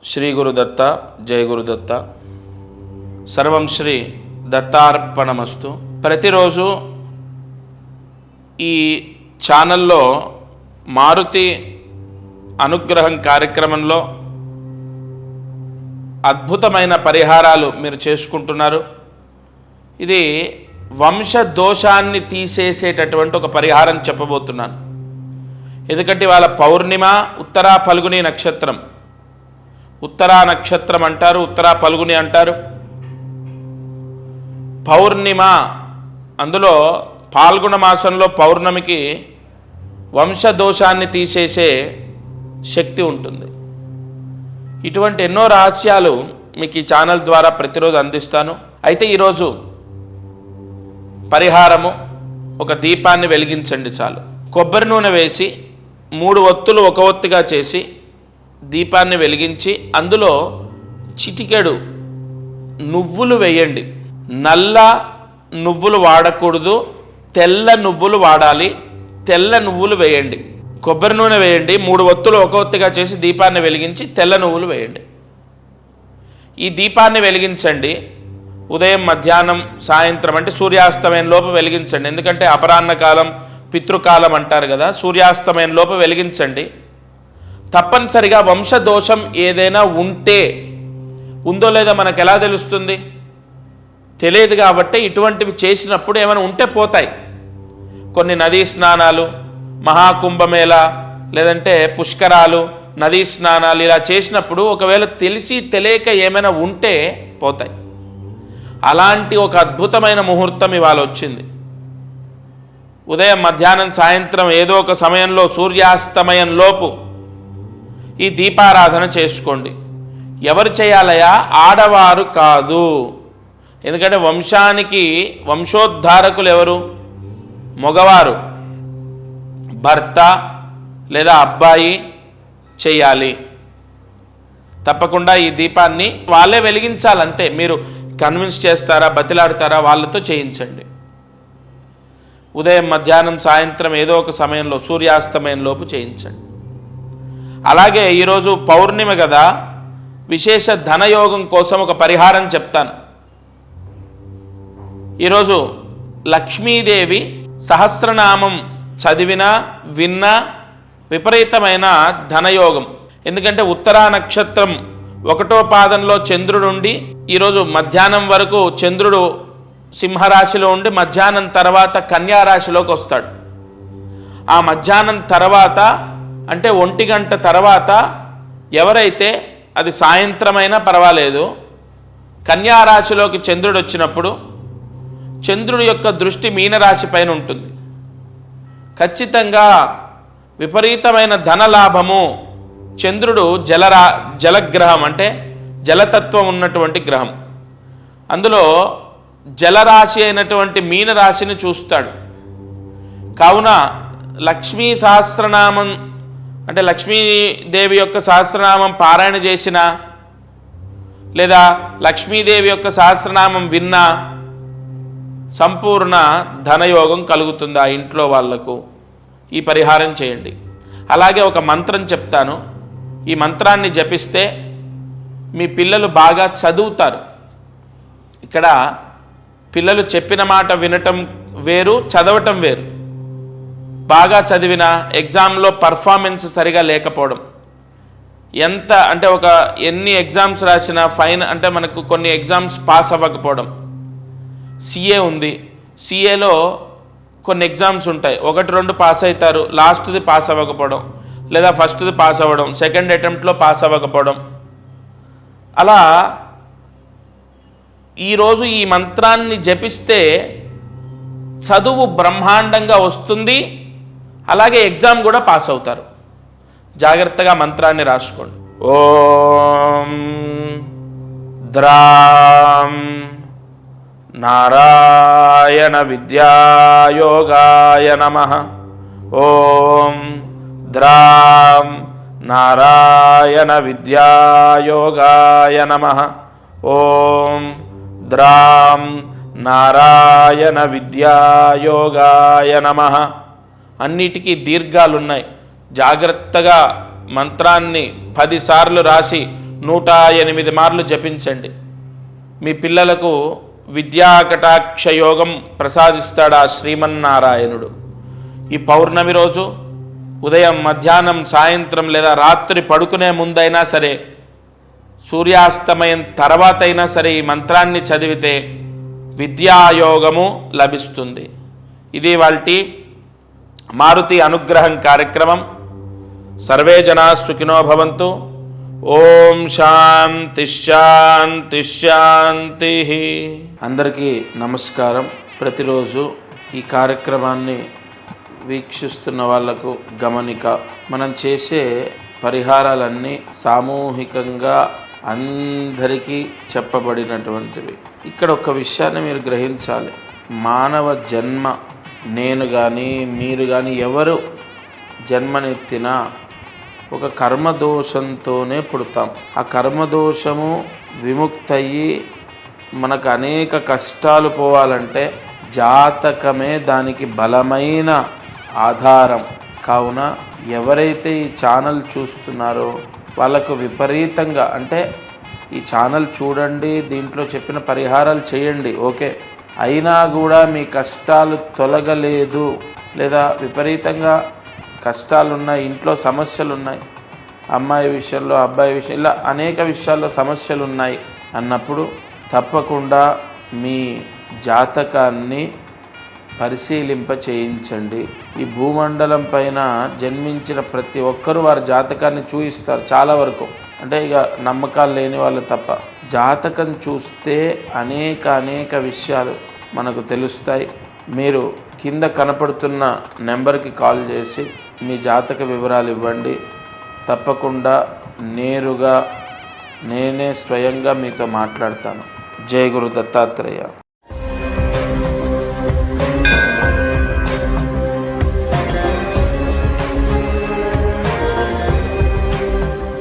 శ్రీ గురుదత్త, జయ గురుదత్త. సర్వం శ్రీ దత్తార్పణమస్తు. ప్రతిరోజు ఈ ఛానల్లో మారుతి అనుగ్రహం కార్యక్రమంలో అద్భుతమైన పరిహారాలు మీరు చేసుకుంటున్నారు. ఇది వంశ దోషాన్ని తీసేసేటటువంటి ఒక పరిహారం చెప్పబోతున్నాను. ఎందుకంటే వాళ్ళ పౌర్ణిమ ఉత్తరా ఫల్గుని నక్షత్రం. ఉత్తరా నక్షత్రం అంటారు, ఉత్తరా ఫల్గుని అంటారు. పౌర్ణిమ, అందులో పాల్గొన మాసంలో పౌర్ణమికి వంశదోషాన్ని తీసేసే శక్తి ఉంటుంది. ఇటువంటి ఎన్నో రహస్యాలు మీకు ఈ ఛానల్ ద్వారా ప్రతిరోజు అందిస్తాను. అయితే ఈరోజు పరిహారము, ఒక దీపాన్ని వెలిగించండి చాలు. కొబ్బరి నూనె వేసి 3 ఒత్తులు ఒక ఒత్తిగా చేసి దీపాన్ని వెలిగించి అందులో చిటికెడు నువ్వులు వేయండి. నల్ల నువ్వులు వాడకూడదు, తెల్ల నువ్వులు వాడాలి. తెల్ల నువ్వులు వేయండి. కొబ్బరి నూనె వేయండి, 3 ఒత్తులు ఒక ఒత్తిగా చేసి దీపాన్ని వెలిగించి తెల్ల నువ్వులు వేయండి. ఈ దీపాన్ని వెలిగించండి. ఉదయం, మధ్యాహ్నం, సాయంత్రం అంటే సూర్యాస్తమయం లోపు వెలిగించండి. ఎందుకంటే అపరాహ్న కాలం, పితృకాలం అంటారు కదా, సూర్యాస్తమయం లోపు వెలిగించండి. తప్పనిసరిగా వంశదోషం ఏదైనా ఉందో లేదో మనకు ఎలా తెలుస్తుంది? తెలియదు. కాబట్టి ఇటువంటివి చేసినప్పుడు ఏమైనా ఉంటే పోతాయి. కొన్ని నదీ స్నానాలు, మహాకుంభమేళ, లేదంటే పుష్కరాలు, నదీ స్నానాలు ఇలా చేసినప్పుడు ఒకవేళ తెలిసి తెలియక ఏమైనా ఉంటే పోతాయి. అలాంటి ఒక అద్భుతమైన ముహూర్తం ఇవాళ వచ్చింది. ఉదయం, మధ్యాహ్నం, సాయంత్రం ఏదో ఒక సమయంలో సూర్యాస్తమయం లోపు ఈ దీపారాధన చేసుకోండి. ఎవరు చేయాలయా? ఆడవారు కాదు. ఎందుకంటే వంశానికి వంశోద్ధారకులు ఎవరు? మగవారు. భర్త లేదా అబ్బాయి చేయాలి. తప్పకుండా ఈ దీపాన్ని వాళ్ళే వెలిగించాలంతే. మీరు కన్విన్స్ చేస్తారా, బతిలాడతారా, వాళ్ళతో చేయించండి. ఉదయం, మధ్యాహ్నం, సాయంత్రం ఏదో ఒక సమయంలో సూర్యాస్తమయం లోపు చేయించండి. అలాగే ఈరోజు పౌర్ణిమ కదా, విశేష ధనయోగం కోసం ఒక పరిహారం చెప్తాను. ఈరోజు లక్ష్మీదేవి సహస్రనామం చదివినా విన్నా విపరీతమైన ధనయోగం. ఎందుకంటే ఉత్తరా నక్షత్రం 1వ పాదంలో చంద్రుడు ఉండి ఈరోజు మధ్యాహ్నం వరకు చంద్రుడు సింహరాశిలో ఉండి మధ్యాహ్నం తర్వాత కన్యారాశిలోకి వస్తాడు. ఆ మధ్యాహ్నం తర్వాత అంటే 1 గంట తర్వాత ఎవరైతే, అది సాయంత్రమైనా పర్వాలేదు, కన్యారాశిలోకి చంద్రుడు వచ్చినప్పుడు చంద్రుడి యొక్క దృష్టి మీనరాశి పైన ఉంటుంది. ఖచ్చితంగా విపరీతమైన ధనలాభము. చంద్రుడు జలగ్రహం, అంటే జలతత్వం ఉన్నటువంటి గ్రహం. అందులో జలరాశి అయినటువంటి మీనరాశిని చూస్తాడు. కావున లక్ష్మీ సహస్రనామం అంటే లక్ష్మీదేవి యొక్క సహస్రనామం పారాయణ చేసినా లేదా లక్ష్మీదేవి యొక్క సహస్రనామం విన్నా సంపూర్ణ ధనయోగం కలుగుతుంది ఆ ఇంట్లో వాళ్లకు. ఈ పరిహారం చేయండి. అలాగే ఒక మంత్రం చెప్తాను. ఈ మంత్రాన్ని జపిస్తే మీ పిల్లలు బాగా చదువుతారు. ఇక్కడ పిల్లలు చెప్పిన మాట వినటం వేరు, చదవటం వేరు. బాగా చదివిన ఎగ్జామ్లో పర్ఫార్మెన్స్ సరిగా లేకపోవడం, ఎంత అంటే ఎన్ని ఎగ్జామ్స్ రాసినా ఫైన్ అంటే మనకు కొన్ని ఎగ్జామ్స్ పాస్ అవ్వకపోవడం. సిఏ ఉంది, సిఏలో కొన్ని ఎగ్జామ్స్ ఉంటాయి, 1-2 పాస్ అవుతారు, లాస్ట్ది పాస్ అవ్వకపోవడం, లేదా ఫస్ట్ది పాస్ అవ్వడం, సెకండ్ అటెంప్ట్లో పాస్ అవ్వకపోవడం. అలా ఈరోజు ఈ మంత్రాన్ని జపిస్తే చదువు బ్రహ్మాండంగా వస్తుంది. అలాగే ఎగ్జామ్ కూడా పాస్ అవుతారు. జాగ్రత్తగా మంత్రాన్ని రాసుకోండి. ఓం ద్రాం నారాయణ విద్యాయోగాయ నమః. ఓం ద్రాం నారాయణ విద్యాయోగాయ నమః. ఓం ద్రాం నారాయణ విద్యాయోగాయ నమః. అన్నిటికీ దీర్ఘాలున్నాయి. జాగ్రత్తగా మంత్రాన్ని 10 సార్లు రాసి 108 మార్లు జపించండి. మీ పిల్లలకు విద్యాకటాక్ష యోగం ప్రసాదిస్తాడు ఆ శ్రీమన్నారాయణుడు. ఈ పౌర్ణమి రోజు ఉదయం, మధ్యాహ్నం, సాయంత్రం లేదా రాత్రి పడుకునే ముందైనా సరే, సూర్యాస్తమయం తర్వాత అయినా సరే ఈ మంత్రాన్ని చదివితే విద్యాయోగము లభిస్తుంది. ఇది వాల్టి మారుతి అనుగ్రహం కార్యక్రమం. సర్వే జనా సుఖినో భవంతు. ఓం శాంతి శాంతి శాంతి. అందరికీ నమస్కారం. ప్రతిరోజు ఈ కార్యక్రమాన్ని వీక్షిస్తున్న వాళ్లకు గమనిక, మనం చేసే పరిహారాలన్నీ సామూహికంగా అందరికీ చెప్పబడినటువంటివి. ఇక్కడ ఒక విషయాన్ని మీరు గ్రహించాలి. మానవ జన్మ, నేను కానీ మీరు కానీ ఎవరు జన్మనెత్తినా ఒక కర్మదోషంతోనే పుడతాం. ఆ కర్మదోషము విముక్తయ్యి మనకు అనేక కష్టాలు పోవాలంటే జాతకమే దానికి బలమైన ఆధారం. కావున ఎవరైతే ఈ ఛానల్ చూస్తున్నారో వాళ్ళకు విపరీతంగా, అంటే ఈ ఛానల్ చూడండి, దీంట్లో చెప్పిన పరిహారాలు చేయండి, ఓకే, అయినా కూడా మీ కష్టాలు తొలగలేదు, లేదా విపరీతంగా కష్టాలున్నాయి, ఇంట్లో సమస్యలున్నాయి, అమ్మాయి విషయంలో, అబ్బాయి విషయం, ఇలా అనేక విషయాల్లో సమస్యలు ఉన్నాయి అన్నప్పుడు తప్పకుండా మీ జాతకాన్ని పరిశీలింప చేయించండి. ఈ భూమండలం పైన జన్మించిన ప్రతి ఒక్కరూ వారి జాతకాన్ని చూయిస్తారు చాలా వరకు, అంటే ఇక నమ్మకాలు లేని వాళ్ళు తప్ప. జాతకం చూస్తే అనేక విషయాలు మనకు తెలుస్తాయి. మీరు కింద కనపడుతున్న నెంబర్కి కాల్ చేసి మీ జాతక వివరాలు ఇవ్వండి. తప్పకుండా నేరుగా నేనే స్వయంగా మీతో మాట్లాడతాను. జై గురు దత్తాత్రేయ.